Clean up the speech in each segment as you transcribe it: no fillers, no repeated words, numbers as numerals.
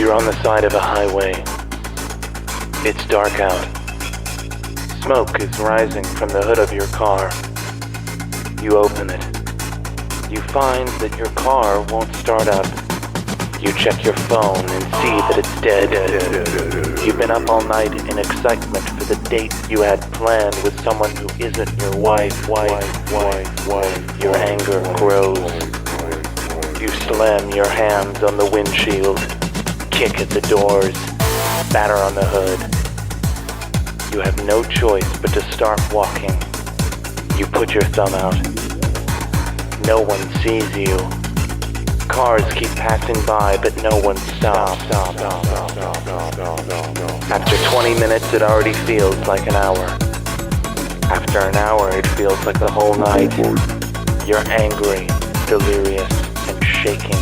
You're on the side of a highway. It's dark out. Smoke is rising from the hood of your car. You open it. You find that your car won't start up. You check your phone and see that it's dead. You've been up all night in excitement for the date you had planned with someone who isn't your wife. Your anger grows. You slam your hands on the windshield, kick at the doors, batter on the hood. You have no choice but to start walking. You put your thumb out. No one sees you. Cars keep passing by, but no one stops. After 20 minutes, it already feels like an hour. After an hour, it feels like the whole night. You're angry, delirious, and shaking.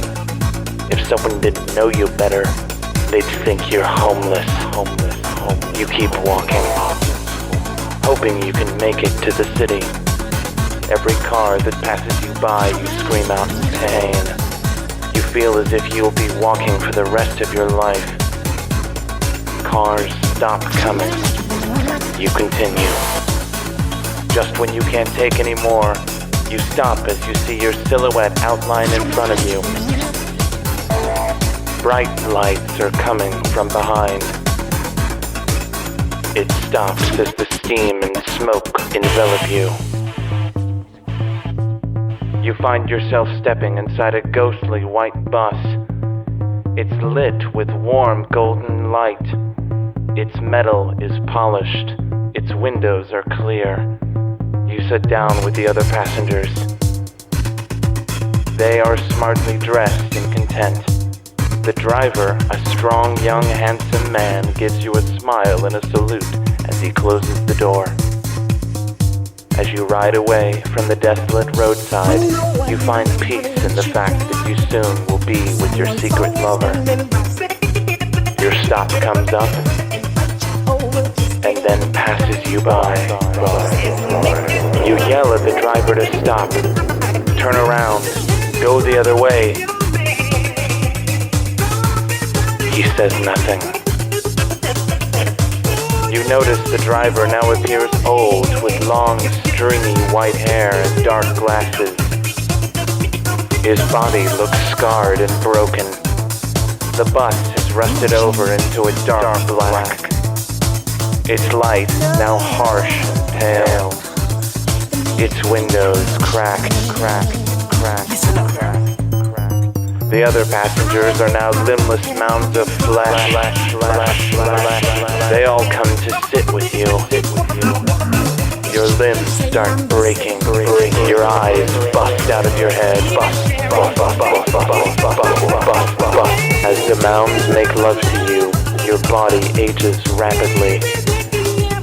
If someone didn't know you better, they'd think you're homeless. You keep walking, hoping you can make it to the city. Every car that passes you by, you scream out in pain. You feel as if you'll be walking for the rest of your life. Cars stop coming. You continue. Just when you can't take any more, you stop as you see your silhouette outlined in front of you. Bright lights are coming from behind. It stops as the steam and smoke envelop you. You find yourself stepping inside a ghostly white bus. It's lit with warm golden light. Its metal is polished. Its windows are clear. You sit down with the other passengers. They are smartly dressed and content. The driver, a strong, young, handsome man, gives you a smile and a salute as he closes the door. As you ride away from the desolate roadside, you find peace in the fact that you soon will be with your secret lover. Your stop comes up and then passes you by. You yell at the driver to stop, turn around, go the other way. He says nothing. You notice the driver now appears old with long, stringy white hair and dark glasses. His body looks scarred and broken. The bus has rusted over into a dark black. Its light now harsh and pale. Its windows cracked. The other passengers are now limbless mounds of flesh. They all come to sit with you. Your limbs start breaking. Your eyes bust out of your head. As the mounds make love to you, your body ages rapidly.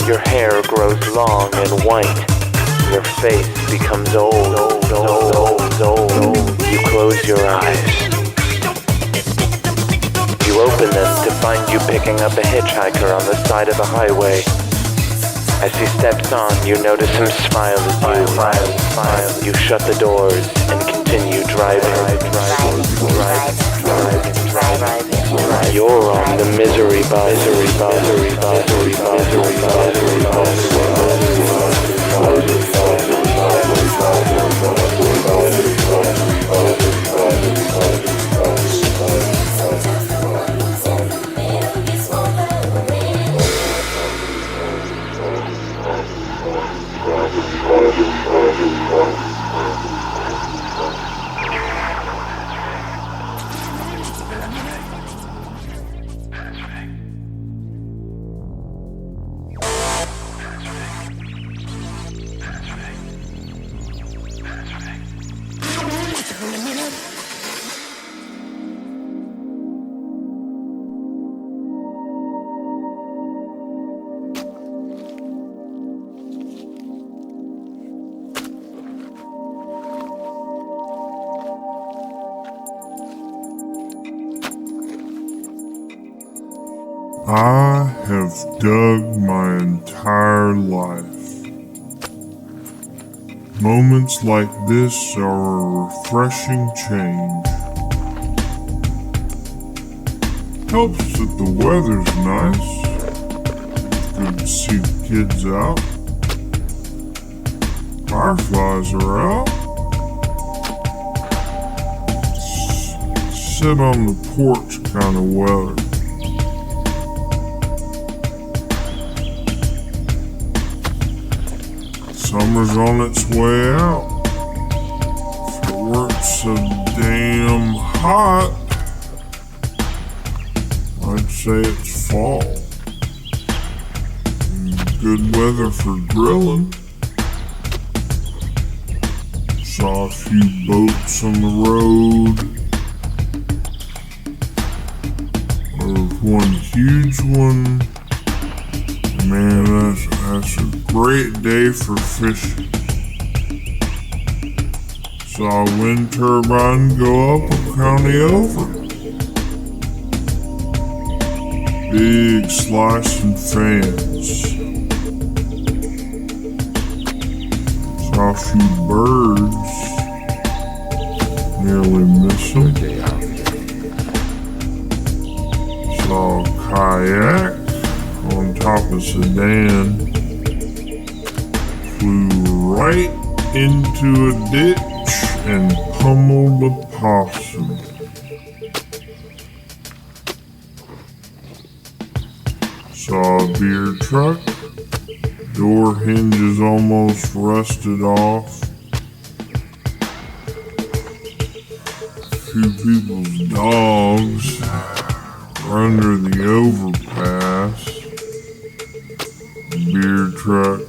Your hair grows long and white. Your face becomes old. You close your eyes. You open them to find you picking up a hitchhiker on the side of a highway. As he steps on, you notice him smile at you. You shut the doors and continue driving. You're on the misery bus. I have dug my entire life. Moments like this are a refreshing change. Helps that the weather's nice. Good to see the kids out. Fireflies are out. Sit on the porch kind of weather. Summer's on its way out. If it weren't so damn hot, I'd say it's fall. And good weather for grilling. Saw a few boats on the road. There was one huge one. Man, that's a great day for fishing. Saw a wind turbine go up a county over. Big slicing fans. Saw a few birds. Nearly missed them. Saw a kayak on top of Sedan. Flew right into a ditch and pummeled a possum. Saw a beer truck. Door hinges almost rusted off. A few people's dogs were under the overpass. The beer truck,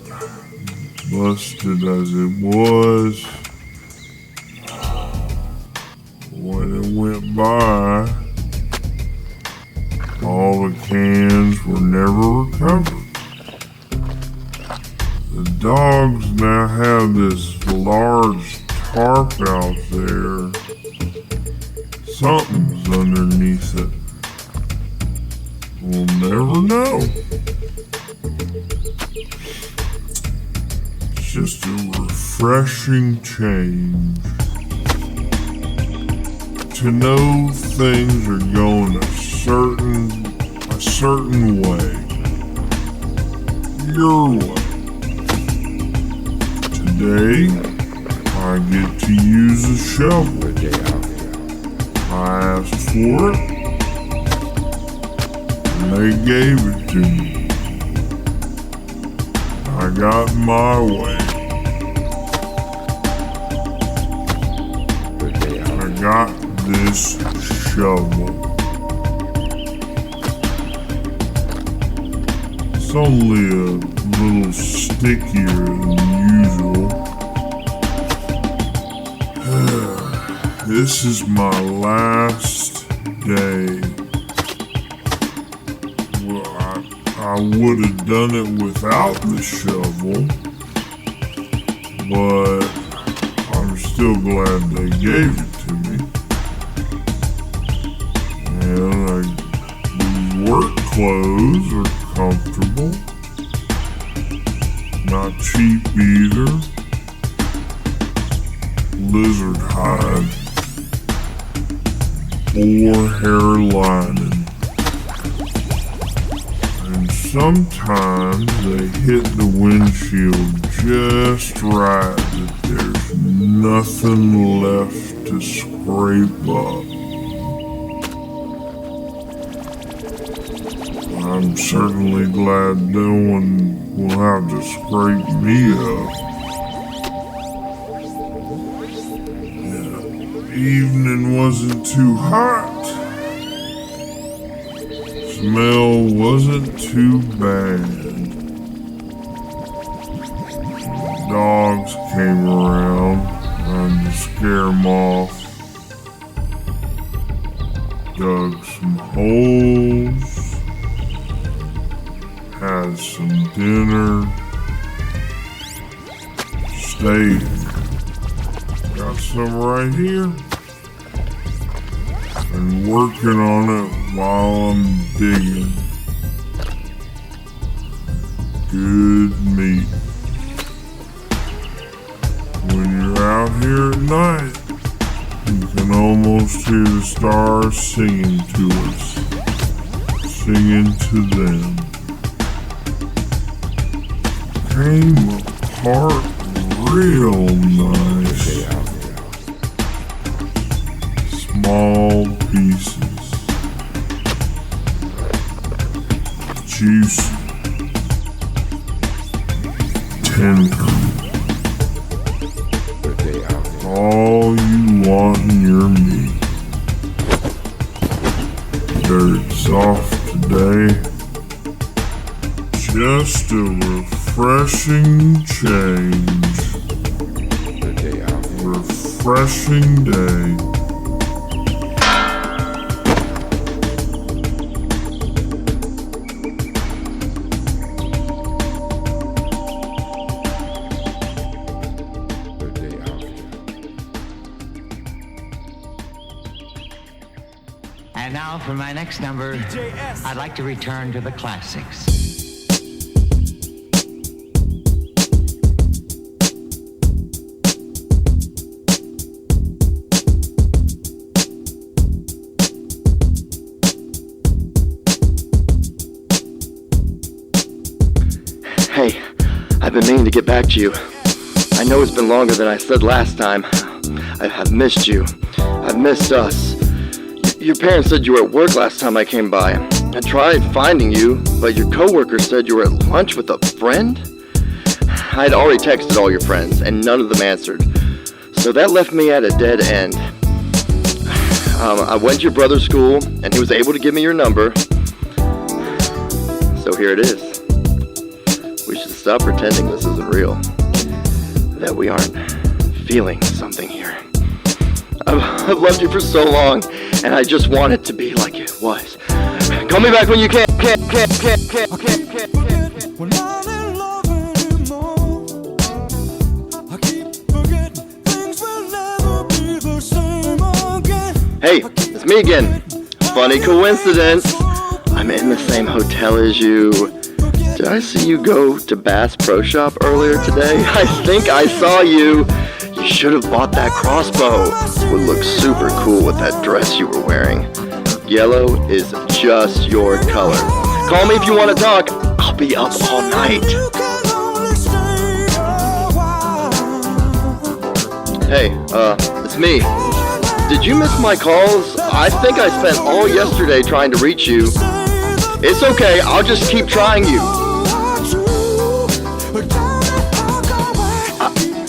busted as it was, when it went by, all the cans were never recovered. The dogs now have this large tarp out there. Something's underneath it. We'll never know. It's just a refreshing change to know things are going a certain way. Your way. Today, I get to use a shovel. I asked for it, and they gave it to me. I got my way. I got this shovel. It's only a little stickier than usual. This is my last day. Well, I would have done it without the shovel, but I'm still glad they gave it to me. And these work clothes are comfortable, not cheap either. Lizard hide, boar hair lining, and sometimes they hit the windshield just right that there's nothing left to scrape up. I'm certainly glad no one will have to scrape me up. Evening wasn't too hot. Smell wasn't too bad. Dogs came around, trying to scare them off. Dug some holes. Had some dinner. Stayed. Got some right here. And working on it while I'm digging. Good meat. When you're out here at night, you can almost hear the stars singing to us. singing to them came apart real nice. Small pieces, juicy, tender. All you want in your meat. Dirt soft today. Just a refreshing change. Refreshing day. And now for my next number, I'd like to return to the classics. Hey, I've been meaning to get back to you. I know it's been longer than I said last time. I've missed you. I've missed us. Your parents said you were at work last time I came by. I tried finding you, but your coworker said you were at lunch with a friend? I had already texted all your friends, and none of them answered. So that left me at a dead end. I went to your brother's school, and he was able to give me your number. So here it is. We should stop pretending this isn't real. That we aren't feeling something here. I've loved you for so long, and I just want it to be like it was. Call me back when you can. We're not in love anymore. I keep forgetting things will never be the same again. Hey, it's me again. Funny coincidence. I'm in the same hotel as you. Did I see you go to Bass Pro Shop earlier today? I think I saw you. You should have bought that crossbow. Would look super cool with that dress you were wearing. Yellow is just your color. Call me if you want to talk. I'll be up all night. Hey, it's me. Did you miss my calls? I think I spent all yesterday trying to reach you. It's okay, I'll just keep trying you.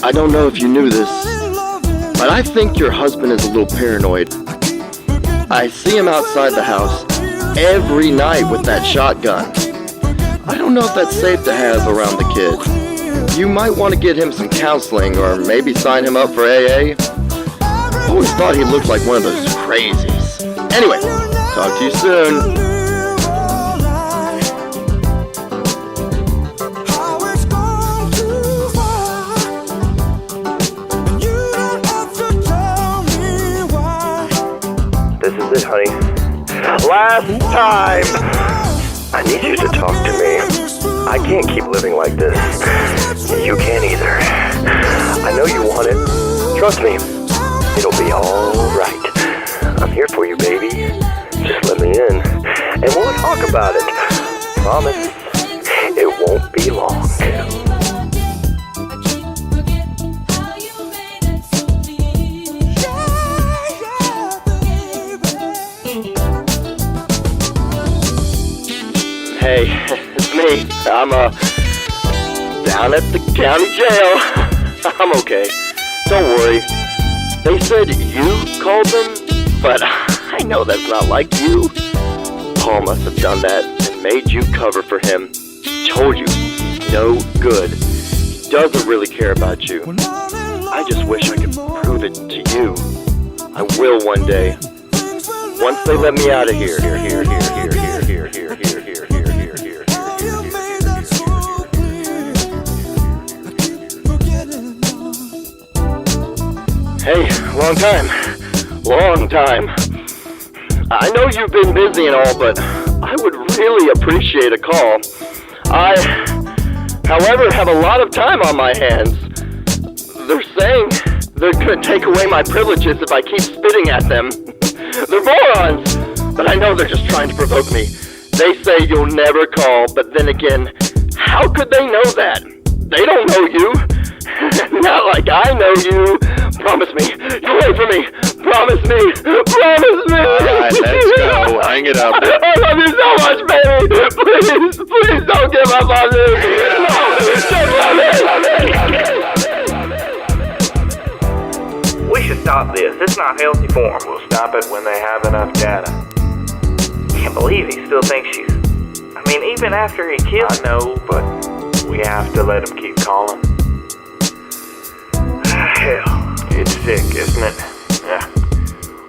I don't know if you knew this, but I think your husband is a little paranoid. I see him outside the house every night with that shotgun. I don't know if that's safe to have around the kid. You might want to get him some counseling or maybe sign him up for AA. I always thought he looked like one of those crazies. Anyway, talk to you soon. This is it, honey. Last time! I need you to talk to me. I can't keep living like this. You can't either. I know you want it. Trust me. It'll be alright. I'm here for you, baby. Just let me in. And we'll talk about it. Promise. It won't be long. Hey, it's me. I'm, down at the county jail. I'm okay. Don't worry. They said you called them, but I know that's not like you. Paul must have done that and made you cover for him. Told you, no good. He doesn't really care about you. I just wish I could prove it to you. I will one day. Once they let me out of here. Hey, long time. I know you've been busy and all, but I would really appreciate a call. I, however, have a lot of time on my hands. They're saying they're gonna take away my privileges if I keep spitting at them. They're morons, but I know they're just trying to provoke me. They say you'll never call, but then again, how could they know that? They don't know you. Not like I know you. Promise me. You'll wait for me. Promise me. Promise me. Alright, let's go. Hang it up. I love you so much, baby. Please don't give up on me. No, just love me. We should stop this. It's not healthy for him. We'll stop it when they have enough data. Can't believe he still thinks she's... I mean, even after he killed... I know, but we have to let him keep calling. Hell. It's sick, isn't it? Yeah.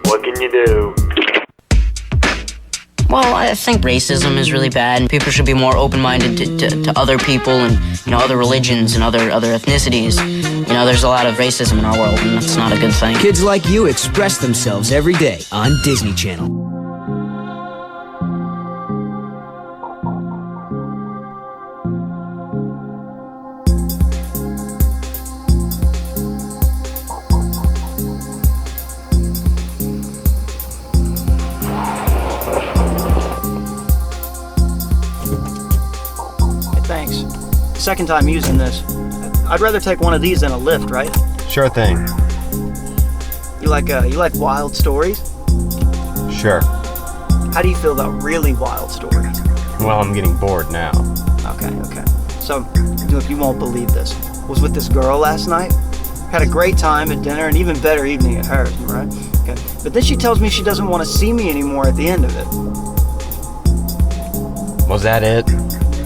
What can you do? Well, I think racism is really bad, and people should be more open-minded to other people and, other religions and other ethnicities. There's a lot of racism in our world, and that's not a good thing. Kids like you express themselves every day on Disney Channel. Thanks. Second time using this. I'd rather take one of these than a lift, right? Sure thing. You like wild stories? Sure. How do you feel about really wild stories? Well, I'm getting bored now. Okay. So, look, you won't believe this. Was with this girl last night. Had a great time at dinner, and even better evening at hers, right? Okay. But then she tells me she doesn't want to see me anymore at the end of it. Was that it?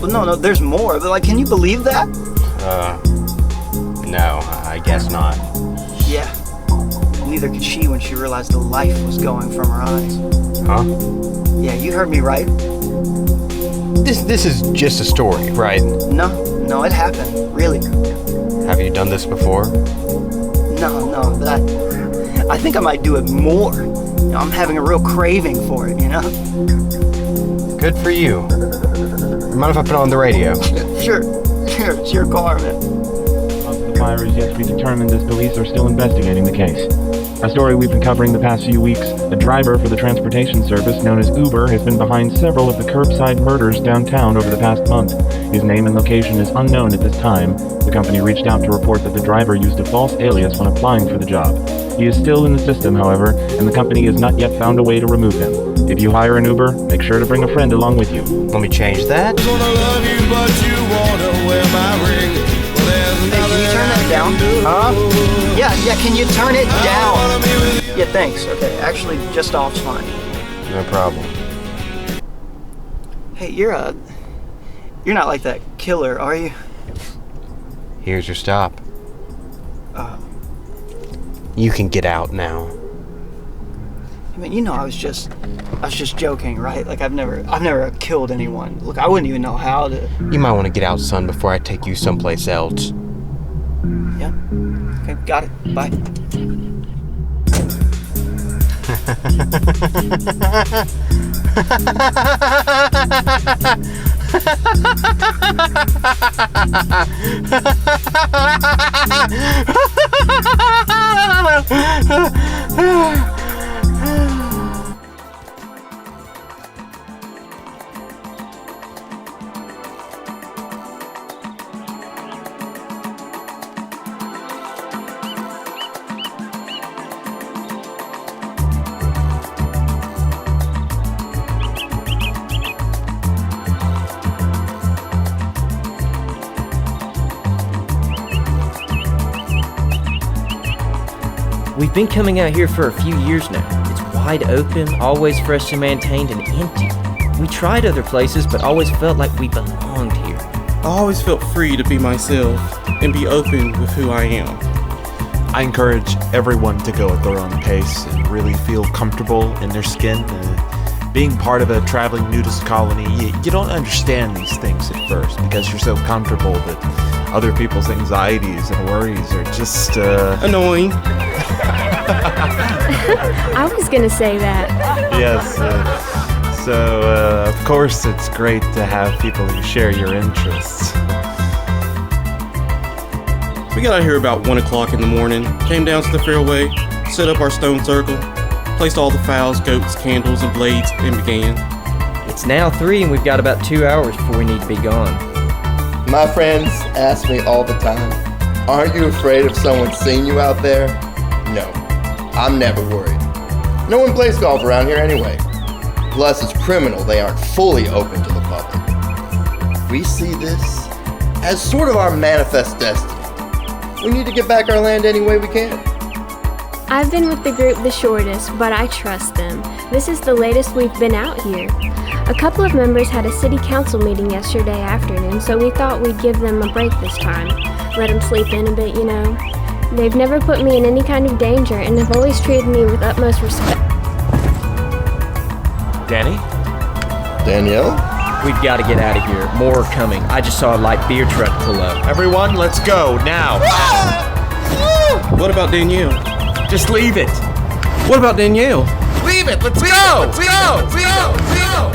Well, no, there's more. But, can you believe that? No, I guess not. Yeah. Neither could she when she realized the life was going from her eyes. Huh? Yeah, you heard me right. This is just a story, right? No, it happened, really. Have you done this before? No, but I think I might do it more. I'm having a real craving for it, Good for you. Mind if I put on the radio? Sure, it's your car, man. The fire is yet to be determined as police are still investigating the case. A story we've been covering the past few weeks, a driver for the transportation service known as Uber has been behind several of the curbside murders downtown over the past month. His name and location is unknown at this time. The company reached out to report that the driver used a false alias when applying for the job. He is still in the system, however, and the company has not yet found a way to remove him. If you hire an Uber, make sure to bring a friend along with you. Let me change that. Hey, can you turn that down? Huh? Yeah, can you turn it down? Yeah, thanks. Okay, actually, just off's fine. No problem. Hey, you're not like that killer, are you? Here's your stop. You can get out now. I mean, I was just joking, right? I've never killed anyone. Look, I wouldn't even know how to. You might want to get out, son, before I take you someplace else. Yeah. Okay, got it. Bye. We've been coming out here for a few years now. It's wide open, always freshly maintained, and empty. We tried other places, but always felt like we belonged here. I always felt free to be myself and be open with who I am. I encourage everyone to go at their own pace and really feel comfortable in their skin. Being part of a traveling nudist colony, you don't understand these things at first because you're so comfortable that other people's anxieties and worries are just annoying. I was gonna say that. Yes. So of course it's great to have people who share your interests. We got out here about 1 o'clock in the morning, came down to the fairway, set up our stone circle, placed all the fowls, goats, candles, and blades, and began. It's now 3 and we've got about 2 hours before we need to be gone. My friends ask me all the time, aren't you afraid of someone seeing you out there? No, I'm never worried. No one plays golf around here anyway. Plus, it's criminal they aren't fully open to the public. We see this as sort of our manifest destiny. We need to get back our land any way we can. I've been with the group the shortest, but I trust them. This is the latest we've been out here. A couple of members had a city council meeting yesterday afternoon, so we thought we'd give them a break this time. Let them sleep in a bit, you know. They've never put me in any kind of danger and have always treated me with utmost respect. Danny? Danielle? We've got to get out of here. More are coming. I just saw a light beer truck pull up. Everyone, let's go, now! What about Danielle? Just leave it! What about Danielle? Leave it! Let's go! Let's go! Let's go! Let's go!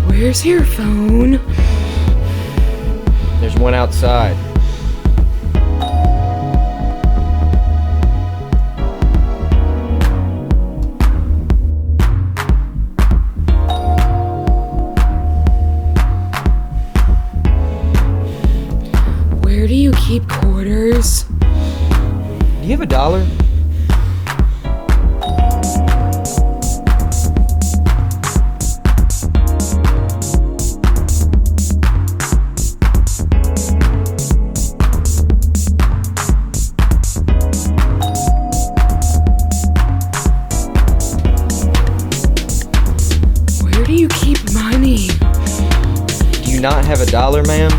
Where's your phone? There's one outside. Where do you keep quarters? Do you have $1? Not have $1, ma'am?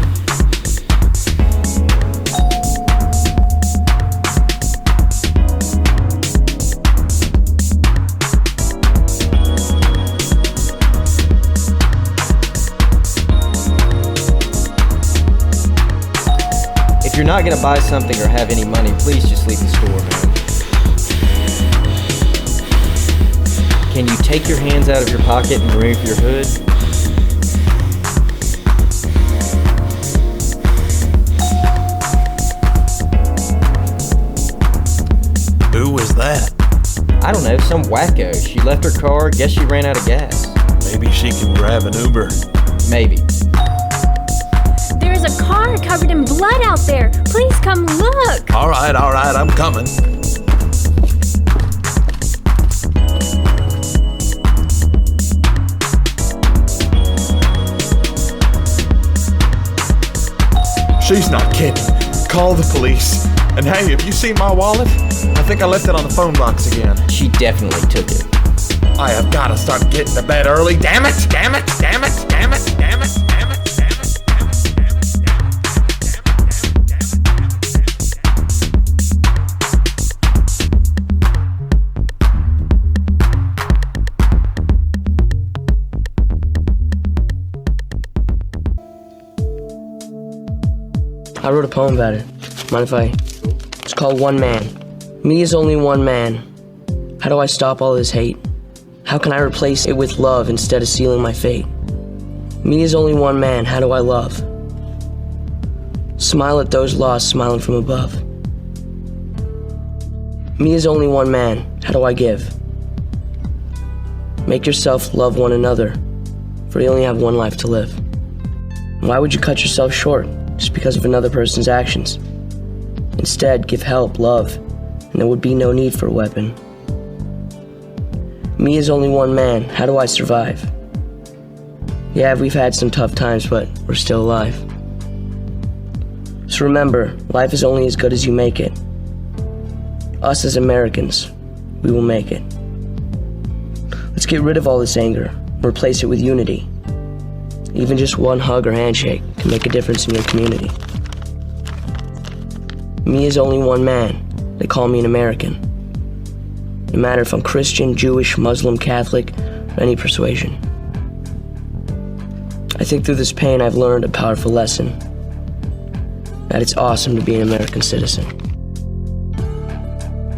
If you're not gonna buy something or have any money, please just leave the store, ma'am. Can you take your hands out of your pocket and remove your hood? Who was that? I don't know, some wacko. She left her car, guess she ran out of gas. Maybe she can grab an Uber. Maybe. There's a car covered in blood out there. Please come look. All right, I'm coming. She's not kidding. Call the police. And hey, have you seen my wallet? I think I left it on the phone box again. She definitely took it. I have got to start getting to bed early. Damn it! Damn it! Damn it! Damn it! Damn it! Damn it! Damn it! I wrote a poem about it. Mind if I? It's called One Man. Me is only one man. How do I stop all this hate? How can I replace it with love instead of sealing my fate? Me is only one man. How do I love? Smile at those lost, smiling from above. Me is only one man. How do I give? Make yourself love one another, for you only have one life to live. Why would you cut yourself short just because of another person's actions? Instead, give help, love, and there would be no need for a weapon. Me is only one man. How do I survive? Yeah, we've had some tough times, but we're still alive. So remember, life is only as good as you make it. Us as Americans, we will make it. Let's get rid of all this anger, replace it with unity. Even just one hug or handshake can make a difference in your community. Me is only one man. They call me an American. No matter if I'm Christian, Jewish, Muslim, Catholic, or any persuasion. I think through this pain I've learned a powerful lesson. That it's awesome to be an American citizen.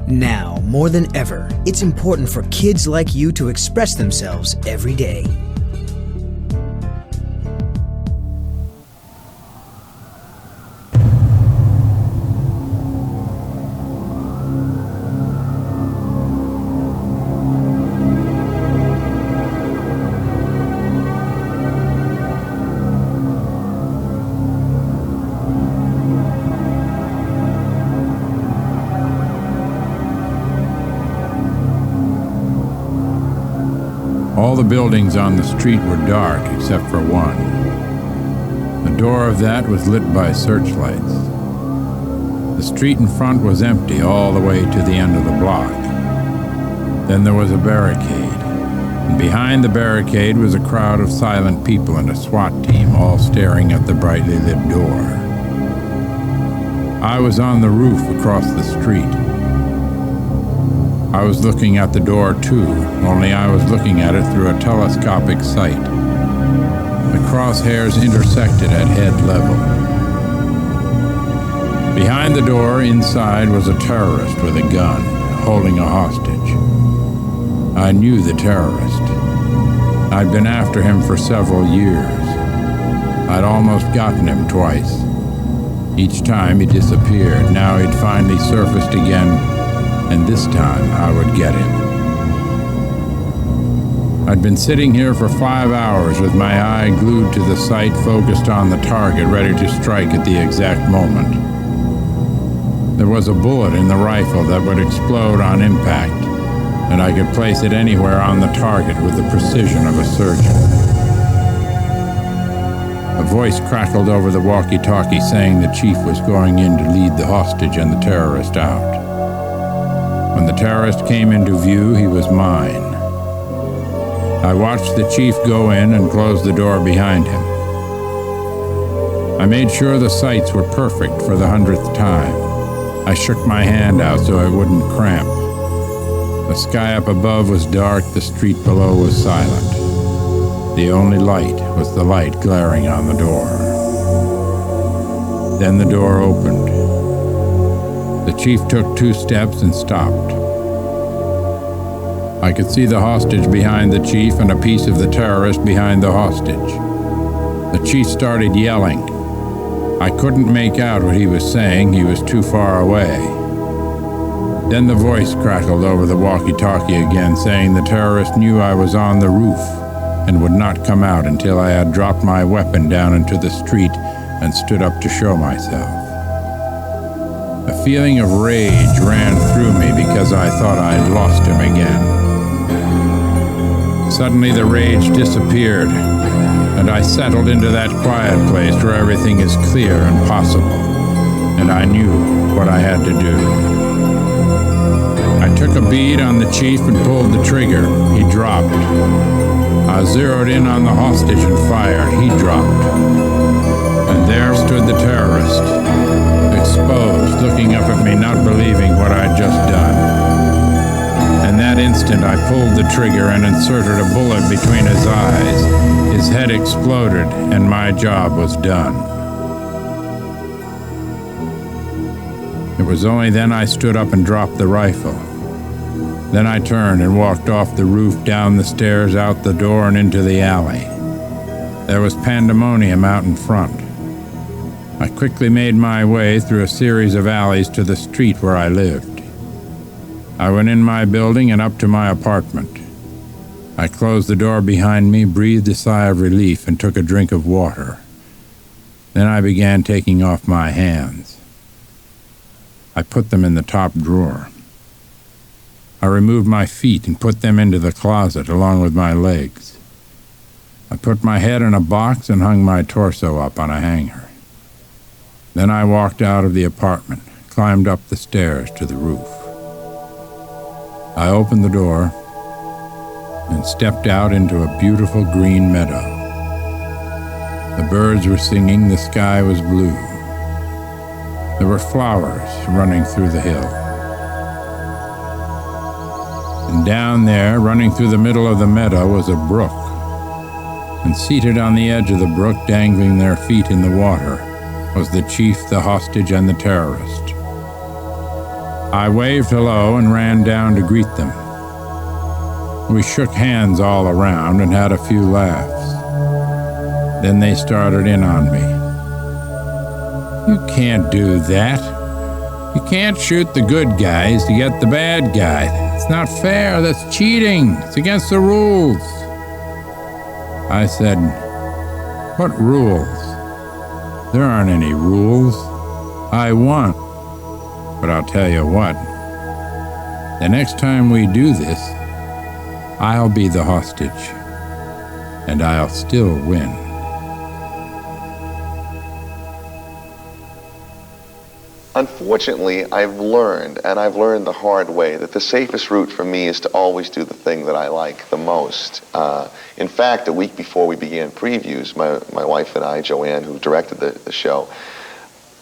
Now, more than ever, it's important for kids like you to express themselves every day. All the buildings on the street were dark except for one. The door of that was lit by searchlights. The street in front was empty all the way to the end of the block. Then there was a barricade, and behind the barricade was a crowd of silent people and a SWAT team all staring at the brightly lit door. I was on the roof across the street. I was looking at the door too, only I was looking at it through a telescopic sight. The crosshairs intersected at head level. Behind the door, inside, was a terrorist with a gun, holding a hostage. I knew the terrorist. I'd been after him for several years. I'd almost gotten him twice. Each time he disappeared. Now he'd finally surfaced again, and this time I would get him. I'd been sitting here for 5 hours with my eye glued to the sight, focused on the target, ready to strike at the exact moment. There was a bullet in the rifle that would explode on impact, and I could place it anywhere on the target with the precision of a surgeon. A voice crackled over the walkie-talkie saying the chief was going in to lead the hostage and the terrorist out. When the terrorist came into view, he was mine. I watched the chief go in and close the door behind him. I made sure the sights were perfect for the 100th time. I shook my hand out so it wouldn't cramp. The sky up above was dark, the street below was silent. The only light was the light glaring on the door. Then the door opened. The chief took 2 steps and stopped. I could see the hostage behind the chief and a piece of the terrorist behind the hostage. The chief started yelling. I couldn't make out what he was saying, he was too far away. Then the voice crackled over the walkie-talkie again, saying the terrorist knew I was on the roof and would not come out until I had dropped my weapon down into the street and stood up to show myself. A feeling of rage ran through me because I thought I'd lost him again. Suddenly the rage disappeared, and I settled into that quiet place where everything is clear and possible, and I knew what I had to do. I took a bead on the chief and pulled the trigger. He dropped. I zeroed in on the hostage and fired. He dropped. And there stood the terrorist, exposed, looking up at me, not believing what I'd just done. In that instant, I pulled the trigger and inserted a bullet between his eyes. His head exploded, and my job was done. It was only then I stood up and dropped the rifle. Then I turned and walked off the roof, down the stairs, out the door, and into the alley. There was pandemonium out in front. I quickly made my way through a series of alleys to the street where I lived. I went in my building and up to my apartment. I closed the door behind me, breathed a sigh of relief, and took a drink of water. Then I began taking off my hands. I put them in the top drawer. I removed my feet and put them into the closet along with my legs. I put my head in a box and hung my torso up on a hanger. Then I walked out of the apartment, climbed up the stairs to the roof. I opened the door and stepped out into a beautiful green meadow. The birds were singing, the sky was blue. There were flowers running through the hill. And down there, running through the middle of the meadow, was a brook. And seated on the edge of the brook, dangling their feet in the water, was the chief, the hostage, and the terrorist. I waved hello and ran down to greet them. We shook hands all around and had a few laughs. Then they started in on me. You can't do that. You can't shoot the good guys to get the bad guy. It's not fair. That's cheating. It's against the rules. I said, what rules? There aren't any rules. I won. But I'll tell you what. The next time we do this, I'll be the hostage. And I'll still win. Unfortunately, I've learned the hard way, that the safest route for me is to always do the thing that I like the most. In fact, a week before we began previews, my wife and I, Joanne, who directed the show,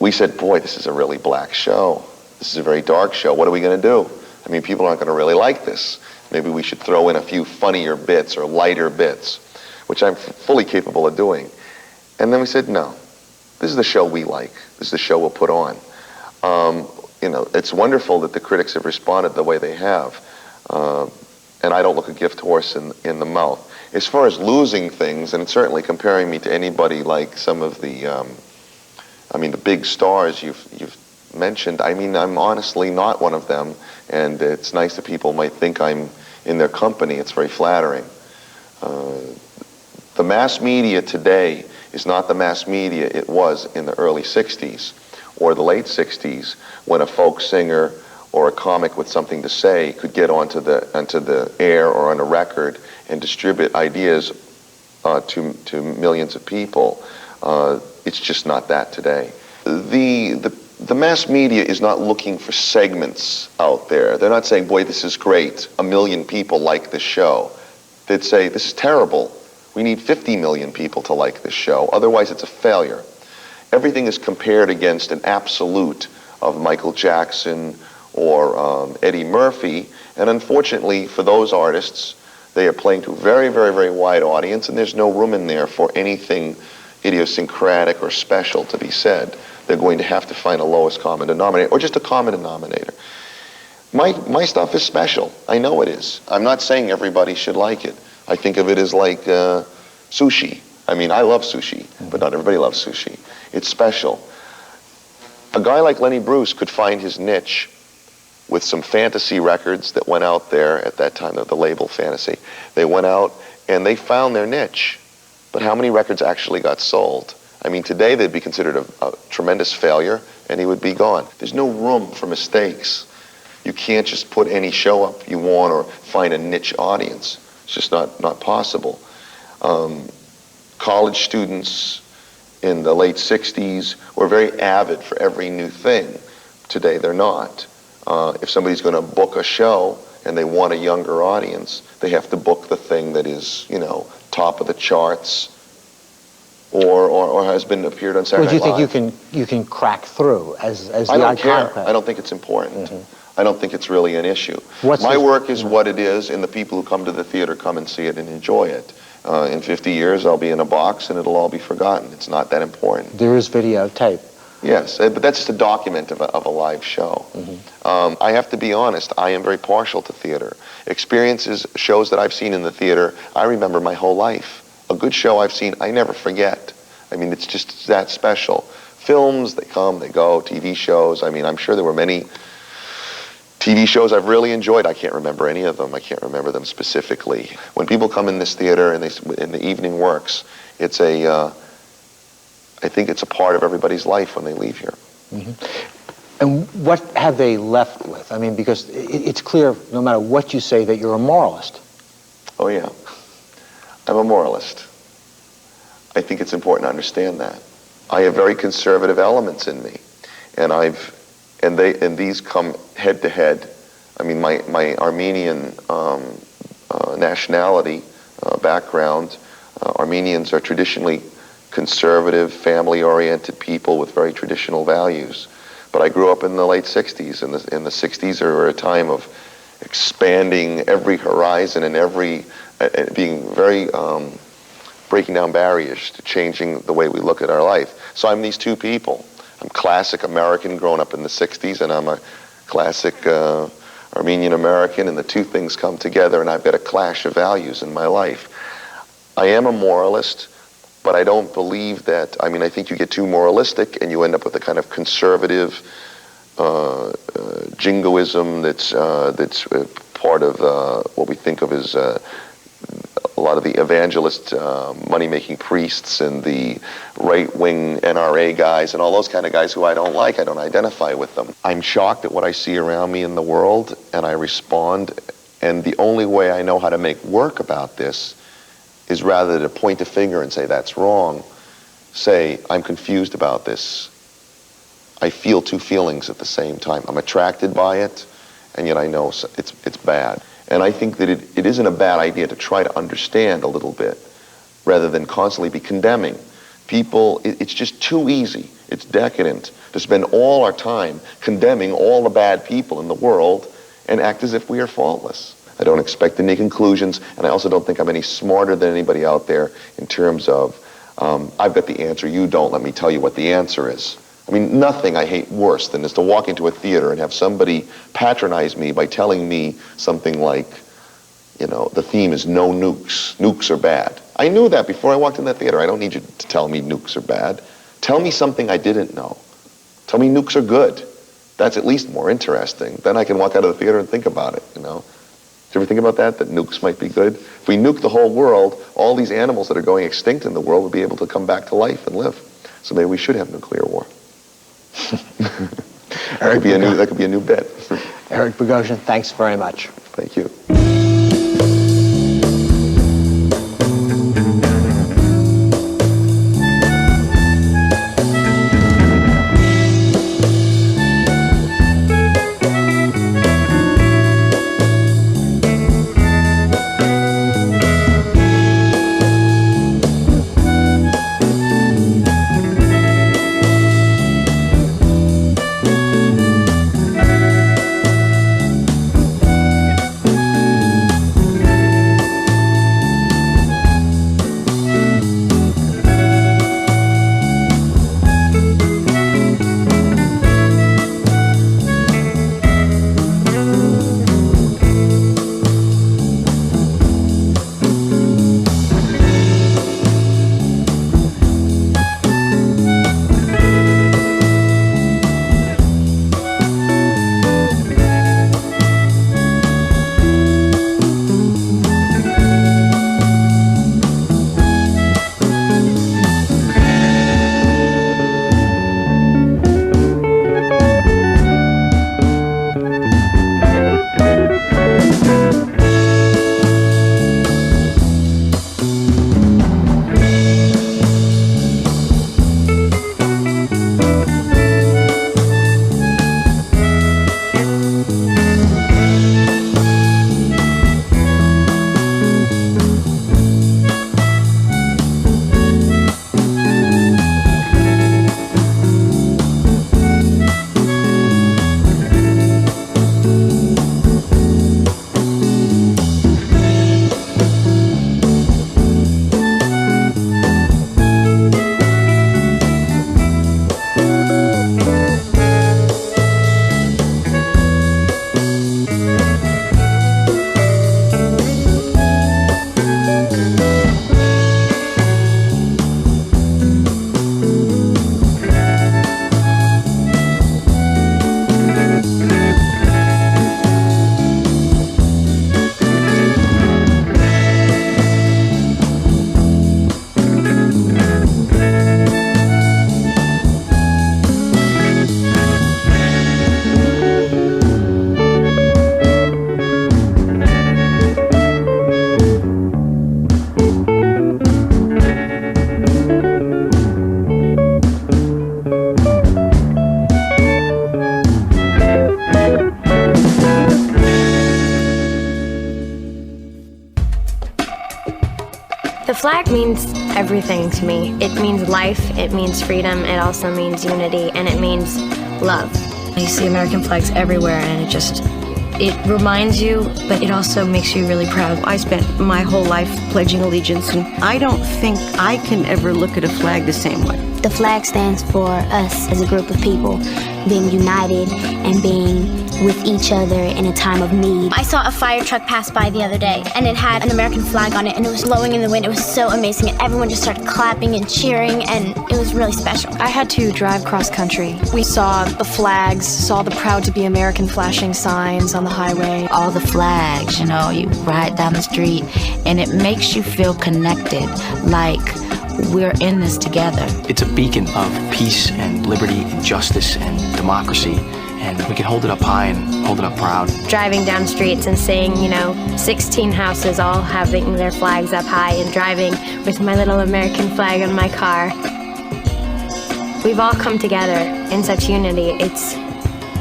we said, boy, this is a really black show. This is a very dark show. What are we going to do? I mean, people aren't going to really like this. Maybe we should throw in a few funnier bits or lighter bits, which I'm fully capable of doing. And then we said, no, this is the show we like. This is the show we'll put on. You know, it's wonderful that the critics have responded the way they have, and I don't look a gift horse in the mouth. As far as losing things, and certainly comparing me to anybody like some of the, the big stars you've mentioned, I mean, I'm honestly not one of them, and it's nice that people might think I'm in their company. It's very flattering. The mass media today is not the mass media it was in the early 60s. Or the late 60s, when a folk singer or a comic with something to say could get onto the air or on a record and distribute ideas to millions of people. It's just not that today. The mass media is not looking for segments out there. They're not saying, boy, this is great, 1 million people like this show. They'd say, this is terrible. We need 50 million people to like this show. Otherwise, it's a failure. Everything is compared against an absolute of Michael Jackson or Eddie Murphy, and unfortunately for those artists, they are playing to a very, very, very wide audience, and there's no room in there for anything idiosyncratic or special to be said. They're going to have to find a lowest common denominator, or just a common denominator. My stuff is special. I know it is. I'm not saying everybody should like it. I think of it as like sushi. I mean, I love sushi, but not everybody loves sushi. It's special. A guy like Lenny Bruce could find his niche with some fantasy records that went out there at that time, the label Fantasy. They went out and they found their niche. But how many records actually got sold? I mean, today they'd be considered a tremendous failure and he would be gone. There's no room for mistakes. You can't just put any show up you want or find a niche audience. It's just not possible. College students in the late 60s were very avid for every new thing. Today they're not. If somebody's going to book a show and they want a younger audience, they have to book the thing that is, top of the charts or has been appeared on Saturday Night Live. Well, do you think you can crack through as the icon? I don't care. I don't think it's important. Mm-hmm. I don't think it's really an issue. My work is what it is, and the people who come to the theater come and see it and enjoy it. In 50 years, I'll be in a box and it'll all be forgotten. It's not that important. There is videotape. Yes, but that's just a document of a live show. Mm-hmm. I have to be honest, I am very partial to theater. Experiences, shows that I've seen in the theater, I remember my whole life. A good show I've seen, I never forget. I mean, it's just that special. Films, they come, they go, TV shows. I mean, I'm sure there were many TV shows I've really enjoyed. I can't remember any of them. I can't remember them specifically. When people come in this theater and the evening works, it's I think it's a part of everybody's life when they leave here. Mm-hmm. And what have they left with? I mean, because it's clear, no matter what you say, that you're a moralist. Oh, yeah. I'm a moralist. I think it's important to understand that. I have very conservative elements in me, and these come head to head. I mean, my Armenian nationality, background, Armenians are traditionally conservative, family-oriented people with very traditional values. But I grew up in the late 60s, and in the 60s were a time of expanding every horizon and being very breaking down barriers to changing the way we look at our life. So I'm these two people. I'm classic American, grown up in the 60s, and I'm a classic Armenian American, and the two things come together, and I've got a clash of values in my life. I am a moralist, but I don't believe that. I mean, I think you get too moralistic, and you end up with a kind of conservative jingoism that's part of what we think of as a lot of the evangelist money-making priests and the right-wing NRA guys and all those kind of guys who I don't like. I don't identify with them. I'm shocked at what I see around me in the world, and I respond, and the only way I know how to make work about this is rather than point a finger and say that's wrong, say I'm confused about this. I feel two feelings at the same time. I'm attracted by it, and yet I know it's bad. And I think that it isn't a bad idea to try to understand a little bit rather than constantly be condemning. People, it's just too easy. It's decadent to spend all our time condemning all the bad people in the world and act as if we are faultless. I don't expect any conclusions, and I also don't think I'm any smarter than anybody out there in terms of, I've got the answer, you don't, let me tell you what the answer is. I mean, nothing I hate worse than is to walk into a theater and have somebody patronize me by telling me something like, you know, the theme is no nukes. Nukes are bad. I knew that before I walked in that theater. I don't need you to tell me nukes are bad. Tell me something I didn't know. Tell me nukes are good. That's at least more interesting. Then I can walk out of the theater and think about it, you know. Did you ever think about that nukes might be good? If we nuke the whole world, all these animals that are going extinct in the world would be able to come back to life and live. So maybe we should have nuclear war. That could be a new bet. Eric Bogosian, thanks very much. Thank you. The flag means everything to me. It means life, it means freedom, it also means unity, and it means love. You see American flags everywhere, and it reminds you, but it also makes you really proud. I spent my whole life pledging allegiance, and I don't think I can ever look at a flag the same way. The flag stands for us as a group of people being united and being with each other in a time of need. I saw a fire truck pass by the other day, and it had an American flag on it, and it was blowing in the wind. It was so amazing, and everyone just started clapping and cheering, and it was really special. I had to drive cross country. We saw the flags, saw the proud to be American flashing signs on the highway. All the flags, you know, you ride down the street, and it makes you feel connected, like we're in this together. It's a beacon of peace and liberty and justice and democracy, and we can hold it up high and hold it up proud. Driving down streets and seeing, 16 houses all having their flags up high, and driving with my little American flag on my car. We've all come together in such unity.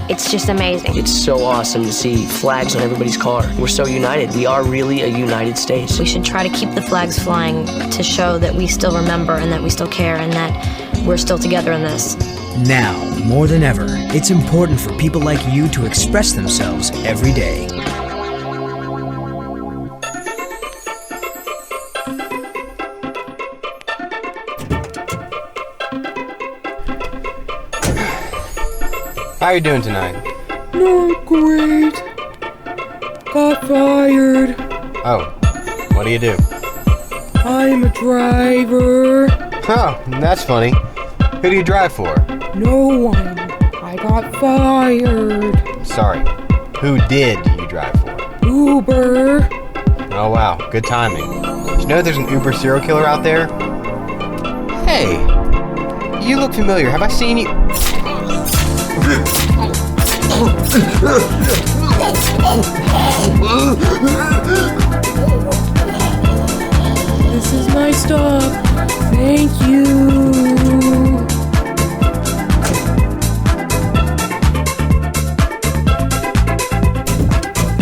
It's just amazing. It's so awesome to see flags on everybody's car. We're so united. We are really a United States. We should try to keep the flags flying to show that we still remember and that we still care and that we're still together in this. Now, more than ever, it's important for people like you to express themselves every day. How are you doing tonight? Not great. Got fired. Oh, what do you do? I'm a driver. Oh, that's funny. Who do you drive for? No one. I got fired. Sorry. Who did you drive for? Uber. Oh wow, good timing. Did you know there's an Uber serial killer out there? Hey, you look familiar. Have I seen you? This is my stop. Thank you.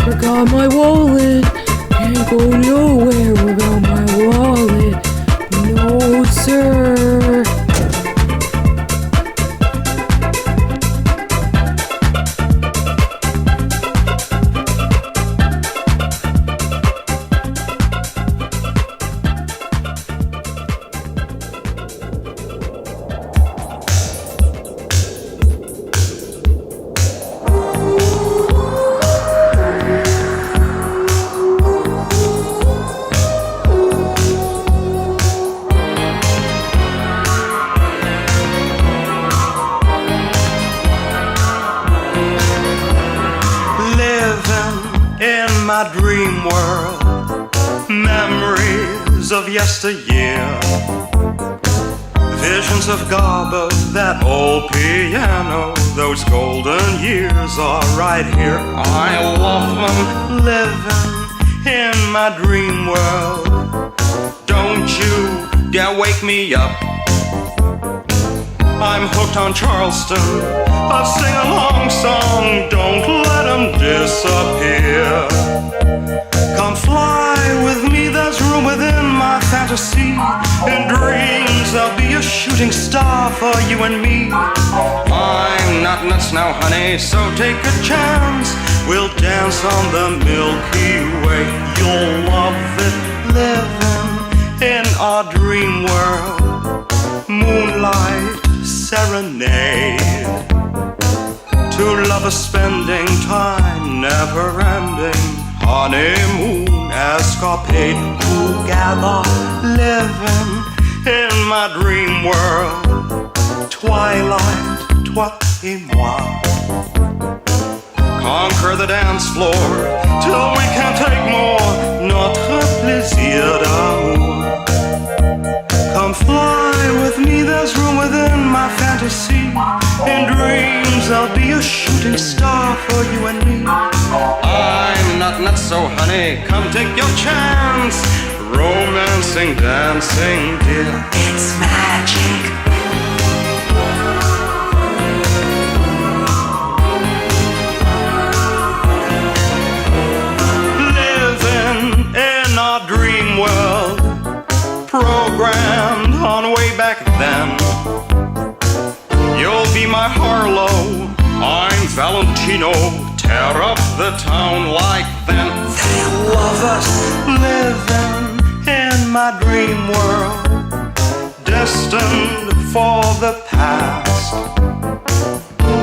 Forgot my wallet. Can't go nowhere without my wallet. No, sir. my dream world, memories of yesteryear, visions of Garbo, that old piano, those golden years are right here. I love them, living in my dream world. Don't you dare wake me up, I'm hooked on Charleston, a sing-along song, don't let them disappear. Come fly with me, there's room within my fantasy. In dreams I'll be a shooting star for you and me. I'm not nuts now, honey, so take a chance. We'll dance on the Milky Way. You'll love it, living in our dream world. Moonlight serenade, two lovers spending time never ending, honeymoon escapade, together living in my dream world. Twilight, toi et moi, conquer the dance floor till we can't take more, notre plaisir d'amour. Come fly with me, there's room within my fantasy. In dreams I'll be a shooting star for you and me. I'm not nuts, so honey, come take your chance. Romancing, dancing, dear, it's magic. Living in our dream world, programmed on way back then. You'll be my Harlow, I'm Valentino. Tear up the town like them. They love us living in my dream world, destined for the past.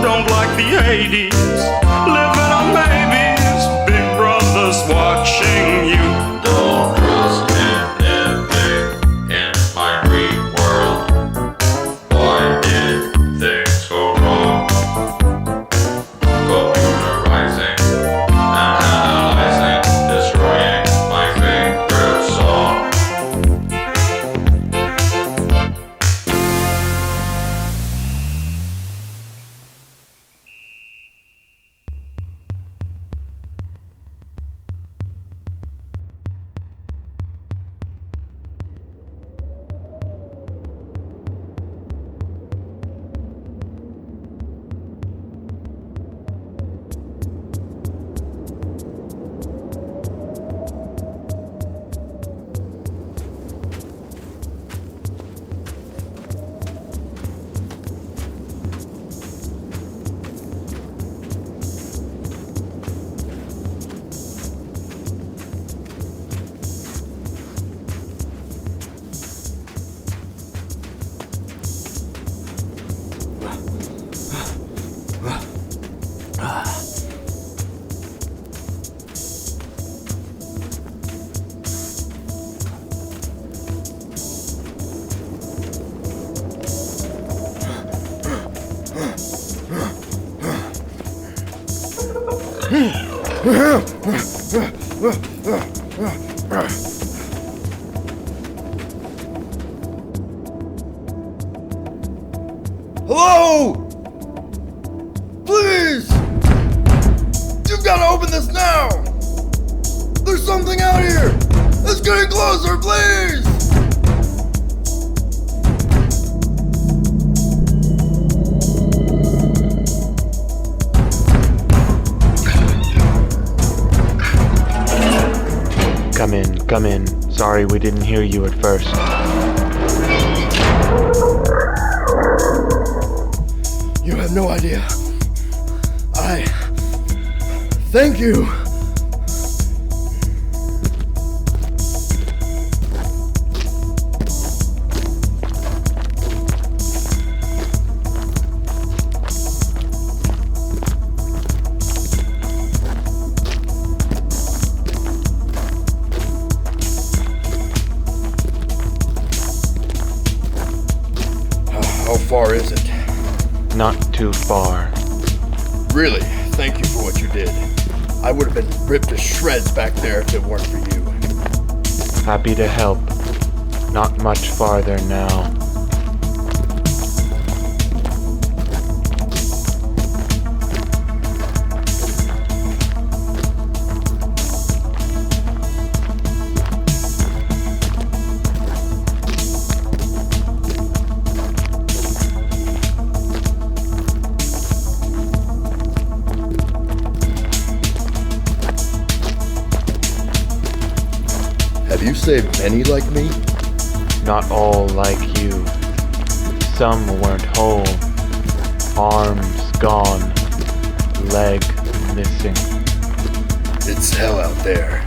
Don't like the 80s, living on babies, big brothers watching you. Don't trust anything in my dream world. Why did things go wrong? Computerizing and analyzing, destroying my favorite song. Hello? Please! You've got to open this now! There's something out here! It's getting closer, please! Come in. Sorry we didn't hear you at first. You have no idea. Thank you. How far is it? Not too far. Really, thank you for what you did. I would have been ripped to shreds back there if it weren't for you. Happy to help. Not much farther now. Have you saved many like me? Not all like you. Some weren't whole. Arms gone. Leg missing. It's hell out there.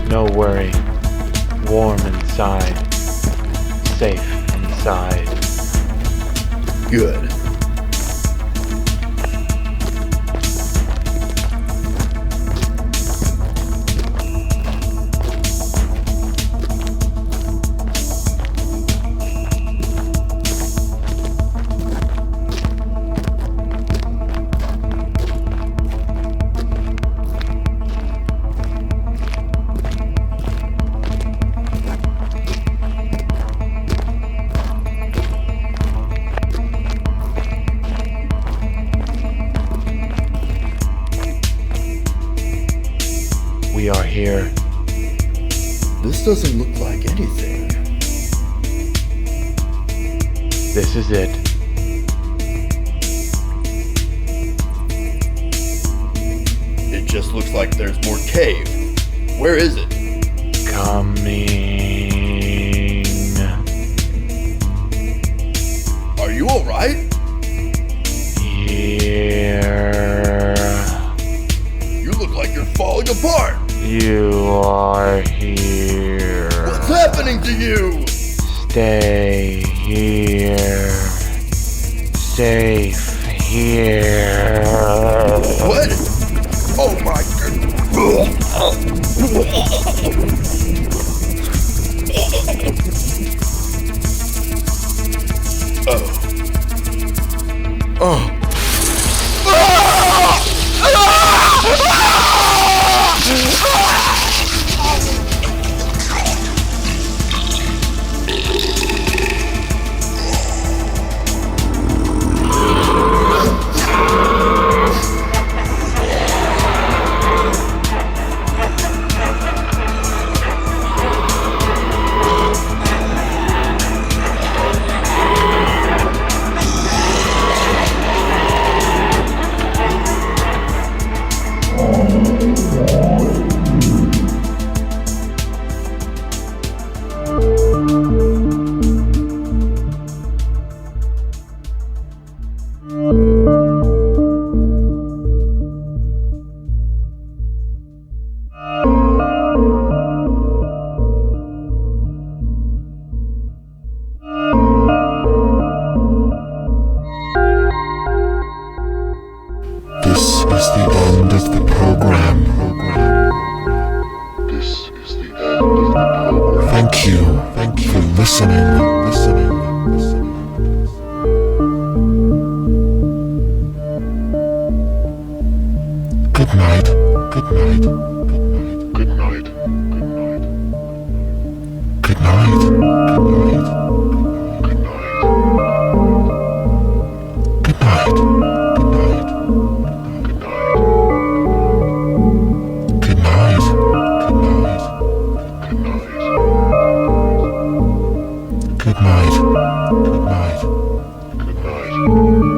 No worry. Warm inside. Safe inside. Good. We are here. This doesn't look like anything. This is it. It just looks like there's more cave. Where is it? Coming. you? Stay here. Safe here. What? Oh my god. Oh. Good night. Good night. Good night.